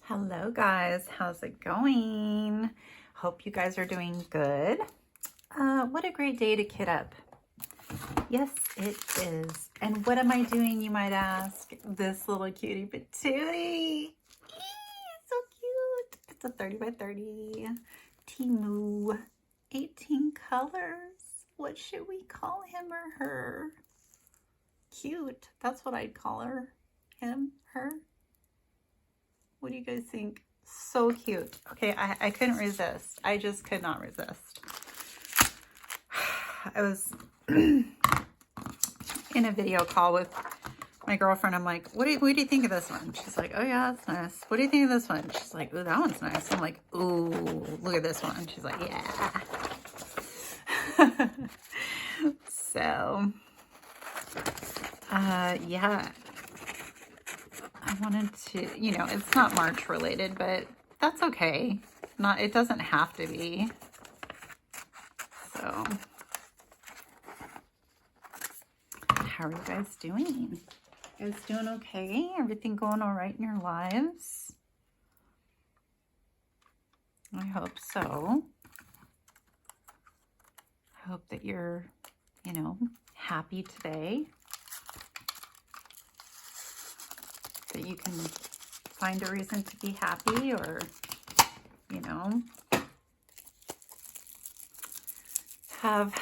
Hello guys, how's it going? Hope you guys are doing good. What a great day to kit up. Yes, it is. And what am I doing, you might ask? This little cutie patootie. So cute. It's a 30 by 30 Temu. 18 colors. What should we call him or her? Cute. That's what I'd call her. Him, her. What do you guys think? So cute. Okay, I couldn't resist. I just could not resist. I was in a video call with my girlfriend. I'm like, what do you think of this one? She's like, oh yeah, that's nice. What do you think of this one? She's like, ooh, that one's nice. I'm like, ooh, look at this one. She's like, yeah. So, yeah. I wanted to, it's not March related, but that's okay. It doesn't have to be. So, how are you guys doing? You guys doing okay? Everything going all right in your lives? I hope so. I hope that you're, happy today. That you can find a reason to be happy, or have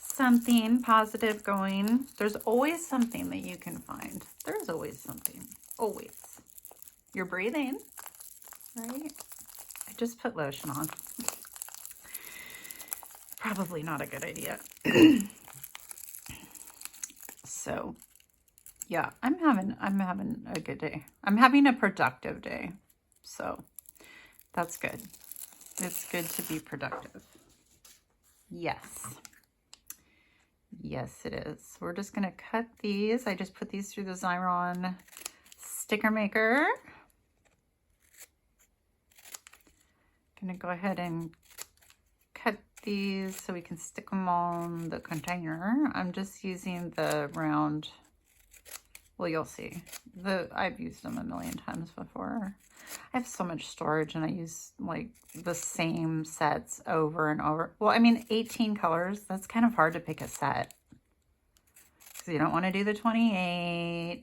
something positive going. There's always something that you can find. There's always something. Always. You're breathing, right? I just put lotion on. Probably not a good idea. So yeah, I'm having a good day. I'm having a productive day. So that's good. It's good to be productive. Yes. Yes, it is. We're just going to cut these. I just put these through the Xyron sticker maker. Going to go ahead and cut these so we can stick them on the container. I'm just using the round. Well, you'll see. I've used them a million times before. I have so much storage and I use like the same sets over and over. Well, I mean, 18 colors, that's kind of hard to pick a set. So you don't want to do the 28.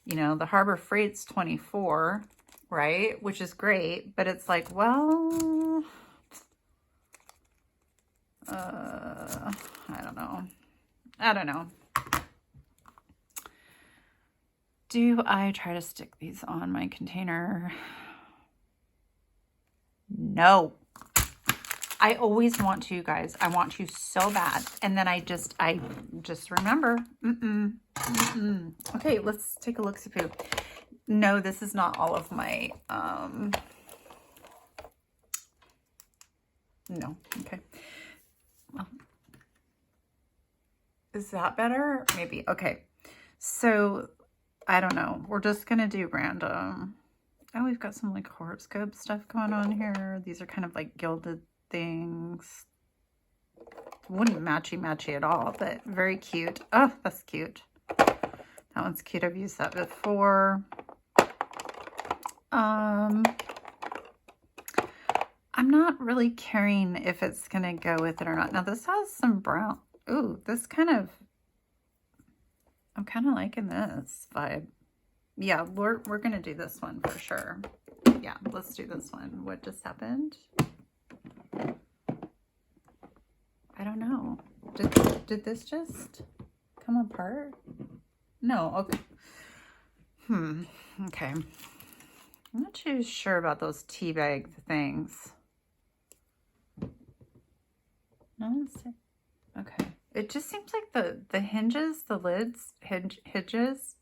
The Harbor Freight's 24, right? Which is great, but it's like, well, I don't know. Do I try to stick these on my container? No. I always want to, guys. I want to so bad. And then I just remember. Okay, let's take a look-see. No, this is not all of my, no, okay. Well, is that better? Maybe, okay. So, I don't know. We're just going to do random. Oh, we've got some like horoscope stuff going on here. These are kind of like gilded things. Wouldn't matchy at all, but very cute. Oh, that's cute. That one's cute. I've used that before. I'm not really caring if it's going to go with it or not. Now this has some brown. Ooh, this I'm kind of liking this vibe. Yeah, we're going to do this one for sure. Yeah, let's do this one. What just happened? I don't know. Did this just come apart? No, okay. Okay. I'm not too sure about those tea bag things. No, okay. It just seems like the hinges, the lids, hinges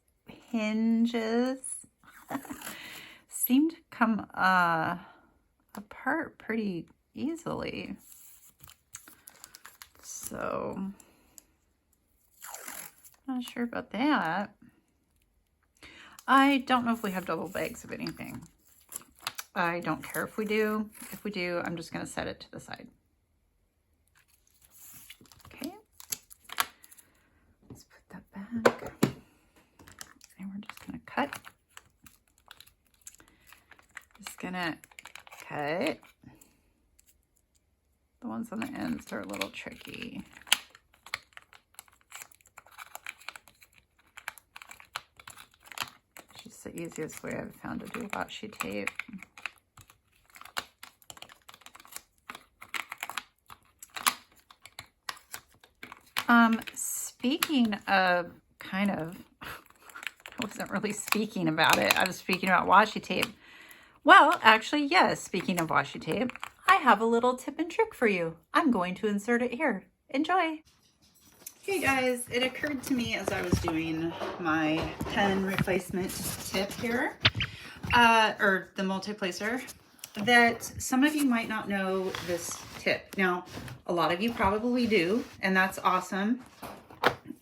seem to come apart pretty easily. So, not sure about that. I don't know if we have double bags of anything. I don't care if we do. If we do, I'm just going to set it to the side. Okay. Let's put that back. And we're just going to cut. gonna cut. The ones on the ends are a little tricky. It's just the easiest way I've found to do washi tape. Speaking of kind of, I wasn't really speaking about it. I was speaking about washi tape. Well, actually, yes, speaking of washi tape, I have a little tip and trick for you. I'm going to insert it here. Enjoy. Hey guys, it occurred to me as I was doing my pen replacement tip here, or the multi-placer, that some of you might not know this tip. Now, a lot of you probably do, and that's awesome.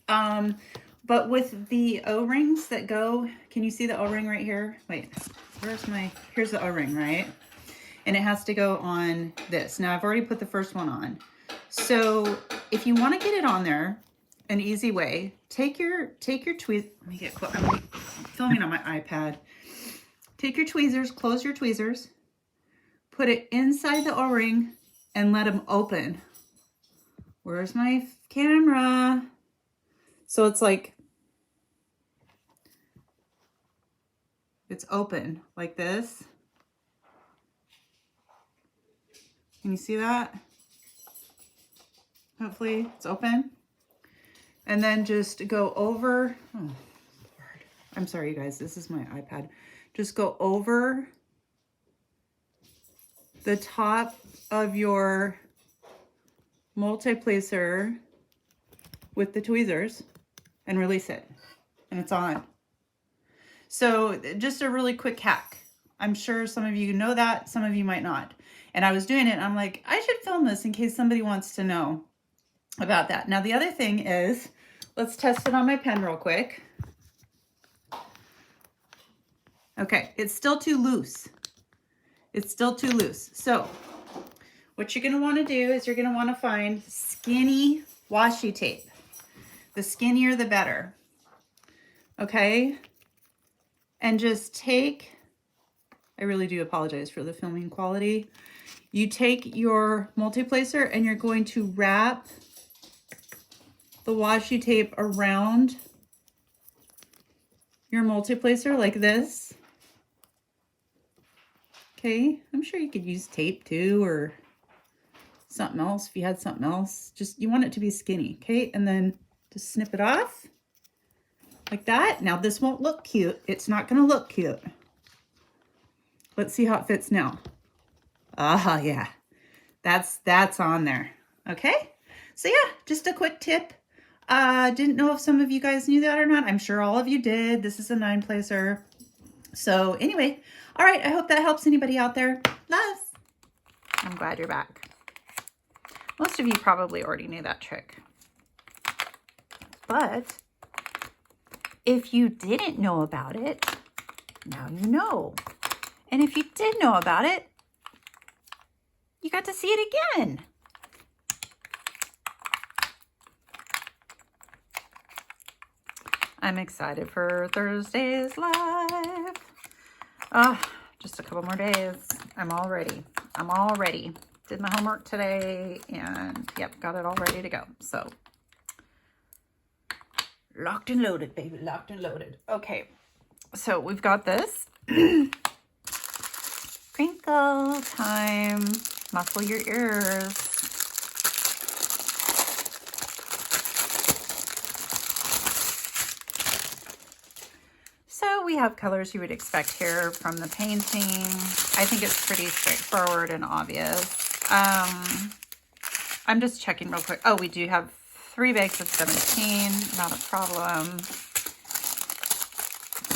But with the O-rings that go, can you see the O-ring right here? Wait, here's the O-ring, right? And it has to go on this. Now I've already put the first one on. So if you want to get it on there, an easy way, take your tweezers. Let me get close. I'm filming on my iPad. Take your tweezers, close your tweezers, put it inside the O-ring and let them open. Where's my camera? So it's like, it's open like this. Can you see that? Hopefully it's open. And then just go over, oh Lord. I'm sorry you guys, this is my iPad. Just go over the top of your multi-placer with the tweezers and release it, and it's on. So just a really quick hack. I'm sure some of you know that, some of you might not. And I was doing it and I'm like, I should film this in case somebody wants to know about that. Now the other thing is, let's test it on my pen real quick. Okay, it's still too loose. It's still too loose. So what you're gonna wanna do is you're gonna wanna find skinny washi tape. The skinnier, the better. Okay? And just take, I really do apologize for the filming quality. You take your multi-placer and you're going to wrap the washi tape around your multi-placer like this. Okay, I'm sure you could use tape too, or something else if you had something else. Just, you want it to be skinny, okay? And then just snip it off like that. Now this won't look cute. It's not gonna look cute. Let's see how it fits now. Ah, yeah, that's on there. Okay, so yeah, just a quick tip. Didn't know if some of you guys knew that or not. I'm sure all of you did. This is a 9-placer. So anyway, all right, I hope that helps anybody out there. Loves. I'm glad you're back. Most of you probably already knew that trick. But if you didn't know about it, now you know. And if you did know about it, you got to see it again. I'm excited for Thursday's live. Oh, just a couple more days. I'm all ready. I'm all ready. Did my homework today and yep, got it all ready to go. So locked and loaded, baby, locked and loaded. Okay, so we've got this. Crinkle time. Muffle your ears. So we have colors you would expect here from the painting. I think it's pretty straightforward and obvious. I'm just checking real quick. Oh, we do have 3 bags of 17, not a problem.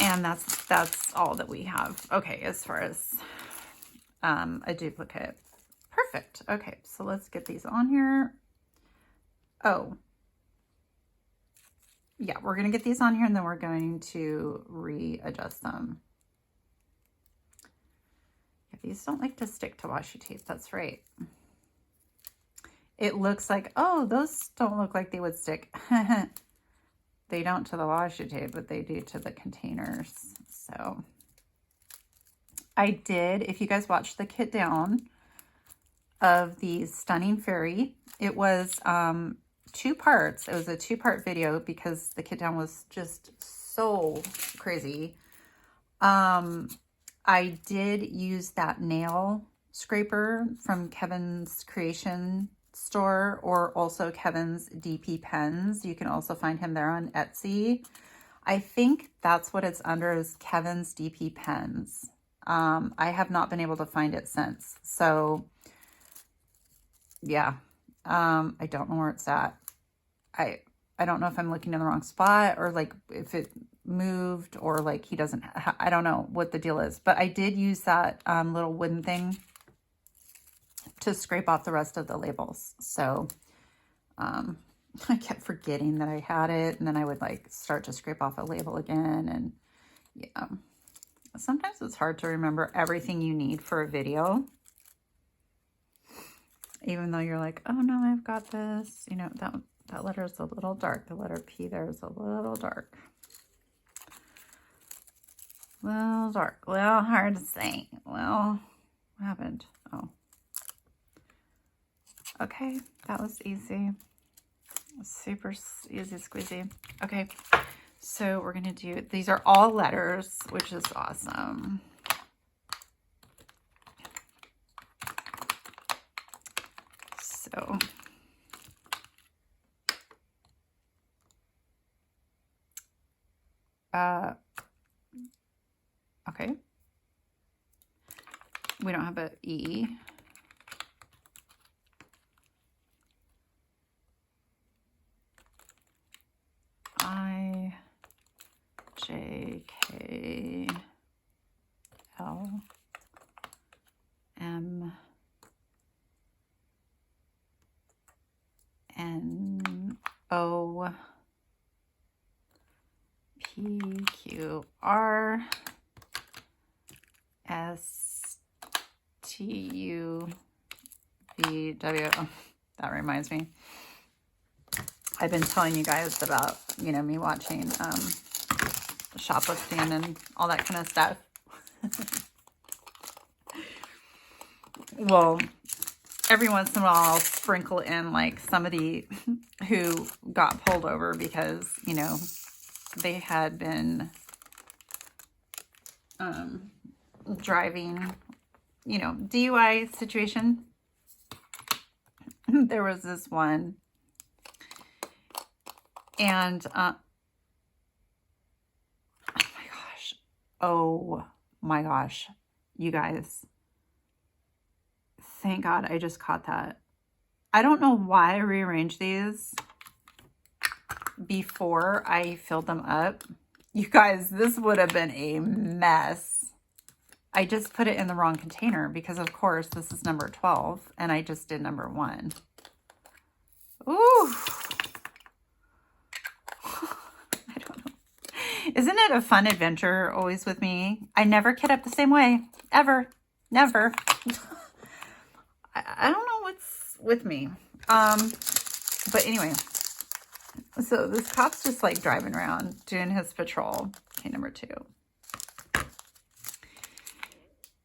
And that's all that we have. Okay, as far as a duplicate. Perfect. Okay, so let's get these on here. Oh. Yeah, we're going to get these on here and then we're going to readjust them. Yeah, these don't like to stick to washi tape. That's right. It looks like, oh, those don't look like they would stick. They don't to the washi tape, but they do to the containers. So I did, if you guys watched the kit down of the Stunning Fairy, it was 2 parts. It was a 2-part video because the kit down was just so crazy. I did use that nail scraper from Kevin's Creation store, or also Kevin's DP Pens. You can also find him there on Etsy. I think that's what it's under, is Kevin's DP Pens. I have not been able to find it since. So yeah, I don't know where it's at. I don't know if I'm looking in the wrong spot, or like if it moved, or like he doesn't, I don't know what the deal is, but I did use that little wooden thing to scrape off the rest of the labels. So I kept forgetting that I had it, and then I would like start to scrape off a label again. And yeah, sometimes it's hard to remember everything you need for a video, even though you're like, oh no, I've got this. You know, that letter is a little dark. The letter P there is a little dark. Little dark, little hard to say. Well, what happened? Oh. Okay, that was easy. Super easy squeezy. Okay, so we're gonna do, these are all letters, which is awesome. So okay, we don't have a E. I, J, K, L, M, N, O, P, Q, R, S, T, U, V, W. Oh, that reminds me. I've been telling you guys about, you know, me watching shoplifting and all that kind of stuff. Well, every once in a while I'll sprinkle in like somebody who got pulled over because, you know, they had been driving, you know, DUI situation. There was this one. And, oh my gosh, you guys, thank God I just caught that. I don't know why I rearranged these before I filled them up. You guys, this would have been a mess. I just put it in the wrong container because, of course, this is number 12, and I just did number 1. Ooh. Isn't it a fun adventure always with me? I never kit up the same way. Ever. Never. I don't know what's with me. But anyway. So this cop's just like driving around doing his patrol. Okay, number 2.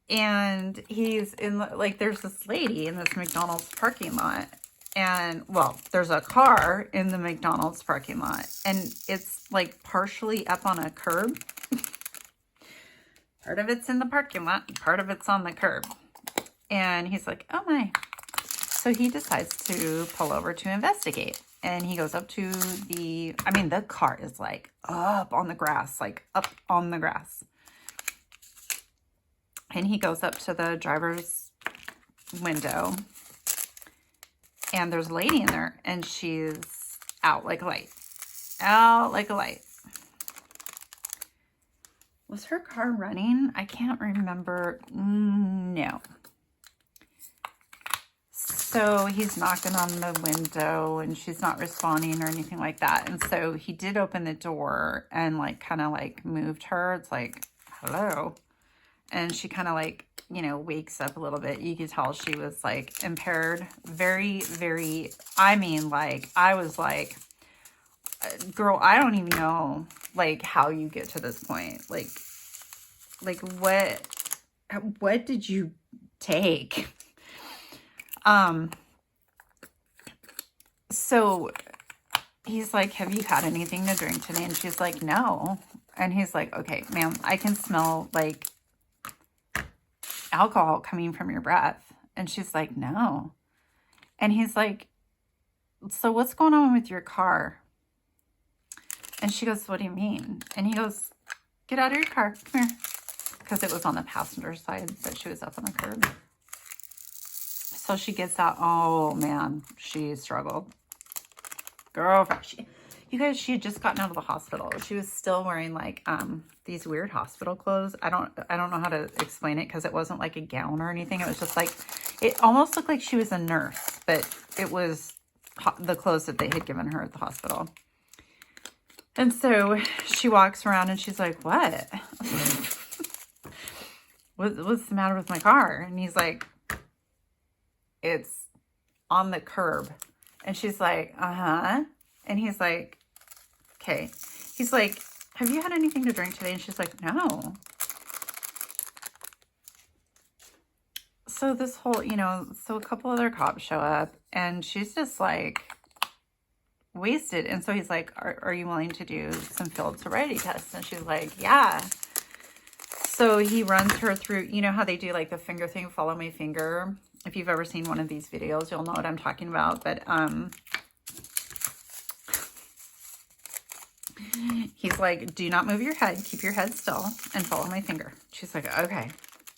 And he's in, like, there's this lady in this McDonald's parking lot. And, well, there's a car in the McDonald's parking lot. And it's, like, partially up on a curb. Part of it's in the parking lot. Part of it's on the curb. And he's like, oh, my. So he decides to pull over to investigate. And he goes up to the, I mean, the car is, like, up on the grass. Like, up on the grass. And he goes up to the driver's window. And there's a lady in there, and she's out like a light. Out like a light. Was her car running? I can't remember. No. So he's knocking on the window, and she's not responding or anything like that. And so he did open the door and, like, kind of, like, moved her. It's like, hello. And she kind of, like, you know, wakes up a little bit. You could tell she was, like, impaired. Very, very, I mean, like, I was like, girl, I don't even know, like, how you get to this point. Like, what, what did you take? So he's like, have you had anything to drink today? And she's like, no. And he's like, okay, ma'am, I can smell like alcohol coming from your breath. And she's like, no. And he's like, so what's going on with your car? And she goes, what do you mean? And he goes, get out of your car. Come here. Because it was on the passenger side, but she was up on the curb. So she gets out. Oh, man. She struggled. Girlfriend. You guys, she had just gotten out of the hospital. She was still wearing, like, these weird hospital clothes. I don't know how to explain it because it wasn't, like, a gown or anything. It was just, like, it almost looked like she was a nurse, but it was the clothes that they had given her at the hospital. And so she walks around and she's like, what? What's the matter with my car? And he's like, it's on the curb. And she's like, uh-huh. And he's like, okay. He's like, have you had anything to drink today? And she's like, no. So this whole, so a couple other cops show up and she's just like wasted. And so he's like, are you willing to do some field sobriety tests? And she's like, yeah. So he runs her through, you know how they do like the finger thing, follow my finger. If you've ever seen one of these videos, you'll know what I'm talking about. But he's like, do not move your head. Keep your head still and follow my finger. She's like, okay.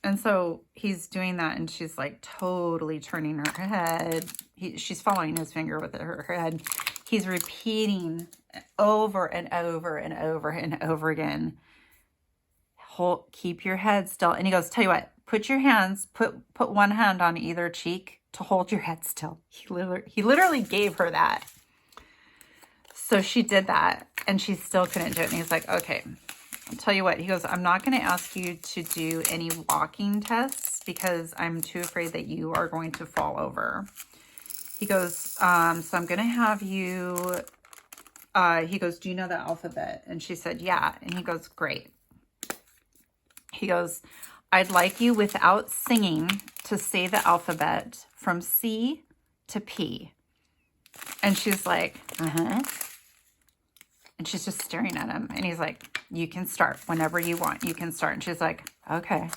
And so he's doing that and she's like totally turning her head. She's following his finger with her head. He's repeating over and over and over and over again. Keep your head still. And he goes, tell you what, put your hands, put one hand on either cheek to hold your head still. He literally gave her that. So she did that and she still couldn't do it. And he's like, okay, I'll tell you what. He goes, I'm not going to ask you to do any walking tests because I'm too afraid that you are going to fall over. He goes, so I'm going to have you, he goes, do you know the alphabet? And she said, yeah. And he goes, great. He goes, I'd like you without singing to say the alphabet from C to P. And she's like, uh-huh. And she's just staring at him. And he's like, you can start whenever you want. You can start. And she's like, okay.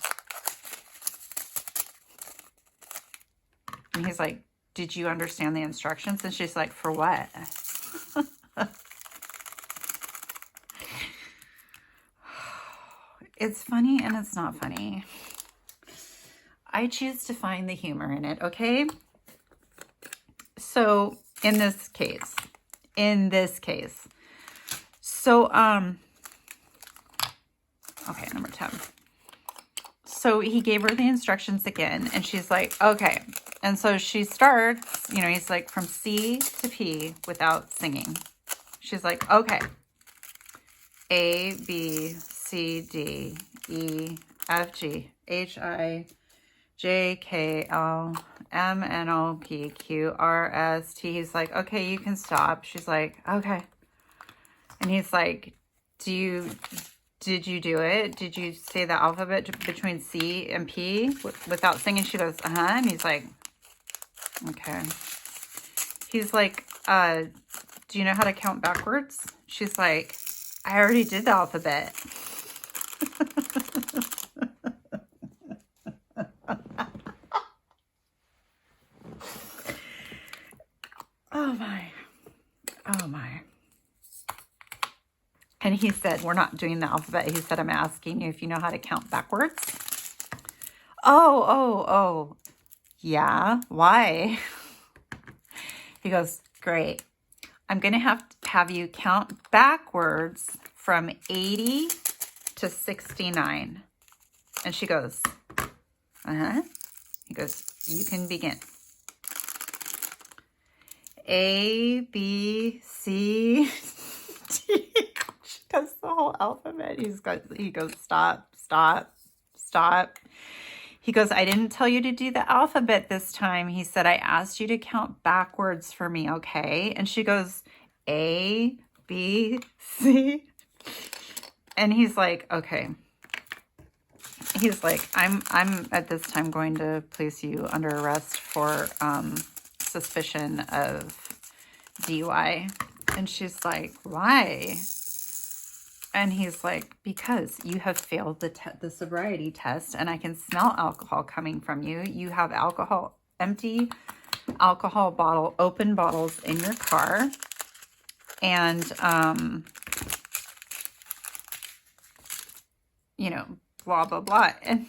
And he's like, did you understand the instructions? And she's like, for what? It's funny and it's not funny. I choose to find the humor in it, okay? So, in this case. So, okay, number 10. So, he gave her the instructions again, and she's like, okay. And so, she starts, he's like, from C to P without singing. She's like, okay. A, B, C, D, E, F, G, H, I, J, K, L, M, N, O, P, Q, R, S, T. He's like, okay, you can stop. She's like, okay. And he's like, did you do it? Did you say the alphabet between C and P without singing? She goes, uh-huh. And he's like, okay. He's like, do you know how to count backwards? She's like, I already did the alphabet. Oh my. And he said, we're not doing the alphabet. He said, I'm asking you if you know how to count backwards. Oh. Yeah, why? He goes, great. I'm going to have you count backwards from 80 to 69. And she goes, uh-huh. He goes, you can begin. A, B, C, D. She does the whole alphabet. He goes, stop. He goes, I didn't tell you to do the alphabet this time. He said, I asked you to count backwards for me, okay? And she goes, A, B, C. And he's like, okay. he's like, I'm at this time going to place you under arrest for suspicion of DUI. And she's like, why? And he's like, because you have failed the sobriety test, and I can smell alcohol coming from you. You have empty alcohol bottle, open bottles in your car. And, you know, blah, blah, blah. And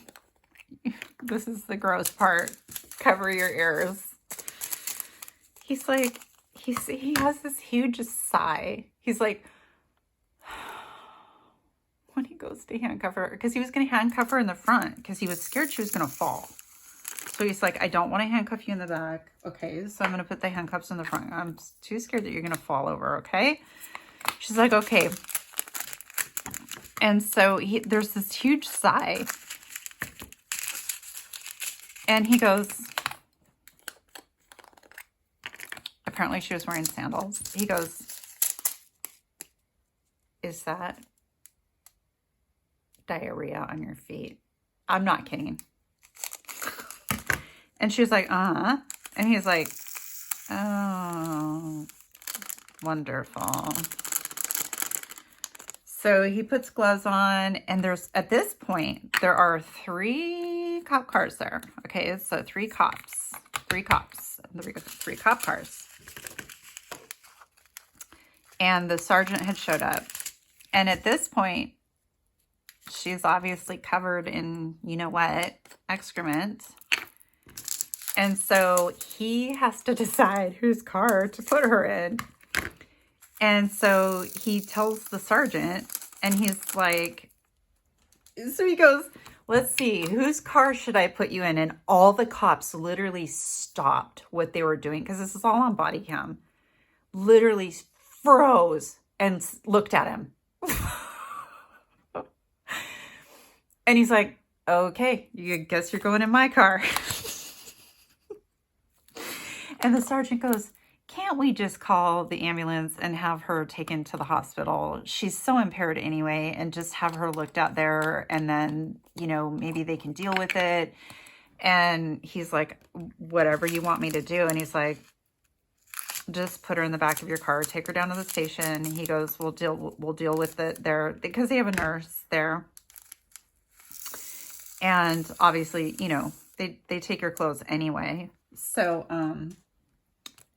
this is the gross part. Cover your ears. He's like, he has this huge sigh. He's like, when he goes to handcuff her, because he was going to handcuff her in the front because he was scared she was going to fall. So he's like, I don't want to handcuff you in the back. Okay, so I'm going to put the handcuffs in the front. I'm too scared that you're going to fall over, okay? She's like, okay. And so there's this huge sigh. And he goes, apparently she was wearing sandals. He goes, is that diarrhea on your feet? I'm not kidding. And she was like, and he's like, oh, wonderful. So he puts gloves on, and at this point, there are 3 cop cars there. Okay, so 3 cop cars. And the sergeant had showed up. And at this point, she's obviously covered in, you know what, excrement. And so he has to decide whose car to put her in. And so he tells the sergeant, and he's like, so he goes, let's see, whose car should I put you in? And all the cops literally stopped what they were doing, because this is all on body cam, literally froze and looked at him. And he's like, okay, you guess you're going in my car. And the sergeant goes, can't we just call the ambulance and have her taken to the hospital? She's so impaired anyway, and just have her looked at there, and then, you know, maybe they can deal with it. And he's like, whatever you want me to do. And he's like, just put her in the back of your car, take her down to the station. He goes, we'll deal with it there, because they have a nurse there. And obviously, you know, they take your clothes anyway. So,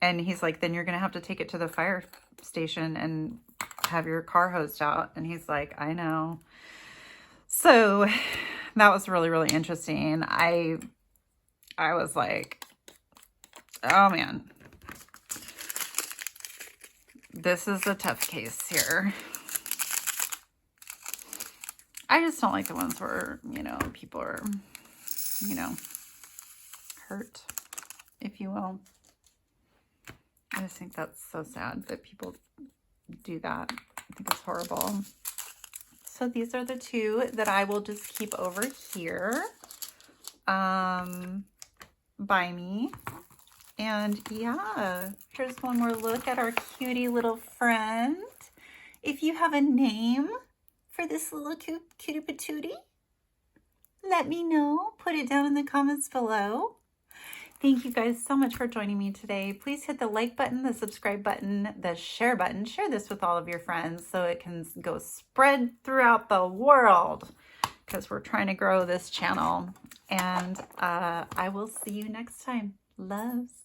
and he's like, then you're going to have to take it to the fire station and have your car hosed out. And he's like, I know. So that was really, really interesting. I was like, oh man, this is a tough case here. I just don't like the ones where, you know, people are, you know, hurt, if you will. I just think that's so sad that people do that. I think it's horrible. So these are the 2 that I will just keep over here by me. And yeah, here's one more look at our cutie little friend. If you have a name for this little cutie patootie, let me know. Put it down in the comments below. Thank you guys so much for joining me today. Please hit the like button, the subscribe button, the share button. Share this with all of your friends so it can go spread throughout the world, because we're trying to grow this channel. And I will see you next time. Loves.